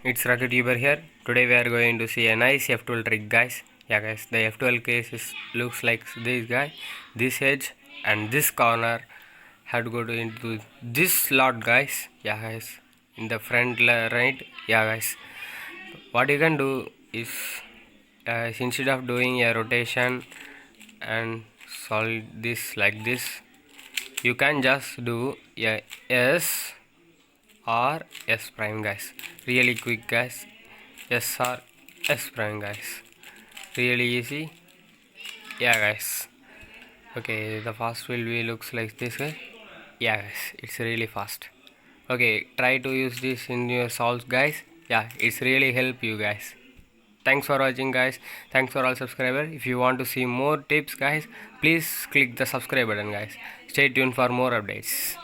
It's Rocket Uber here. Today we are going to see a nice F2L trick, guys. Yeah, guys, the F2L case looks like this guy, this edge, and this corner have to go into this slot, guys. Yeah, guys, in the front right. Yeah, guys, what you can do is instead of doing a rotation and solve this like this, you can just do a S or S prime, guys. Really quick, guys. S or S prime, guys. Really easy. Yeah, guys. Okay, the fast will be looks like this, guys. Yeah, guys, it's really fast. Okay, try to use this in your solves, guys. Yeah, it's really help you guys. Thanks for watching, guys. Thanks for all subscribers. If you want to see more tips, guys, please click the subscribe button, guys. Stay tuned for more updates.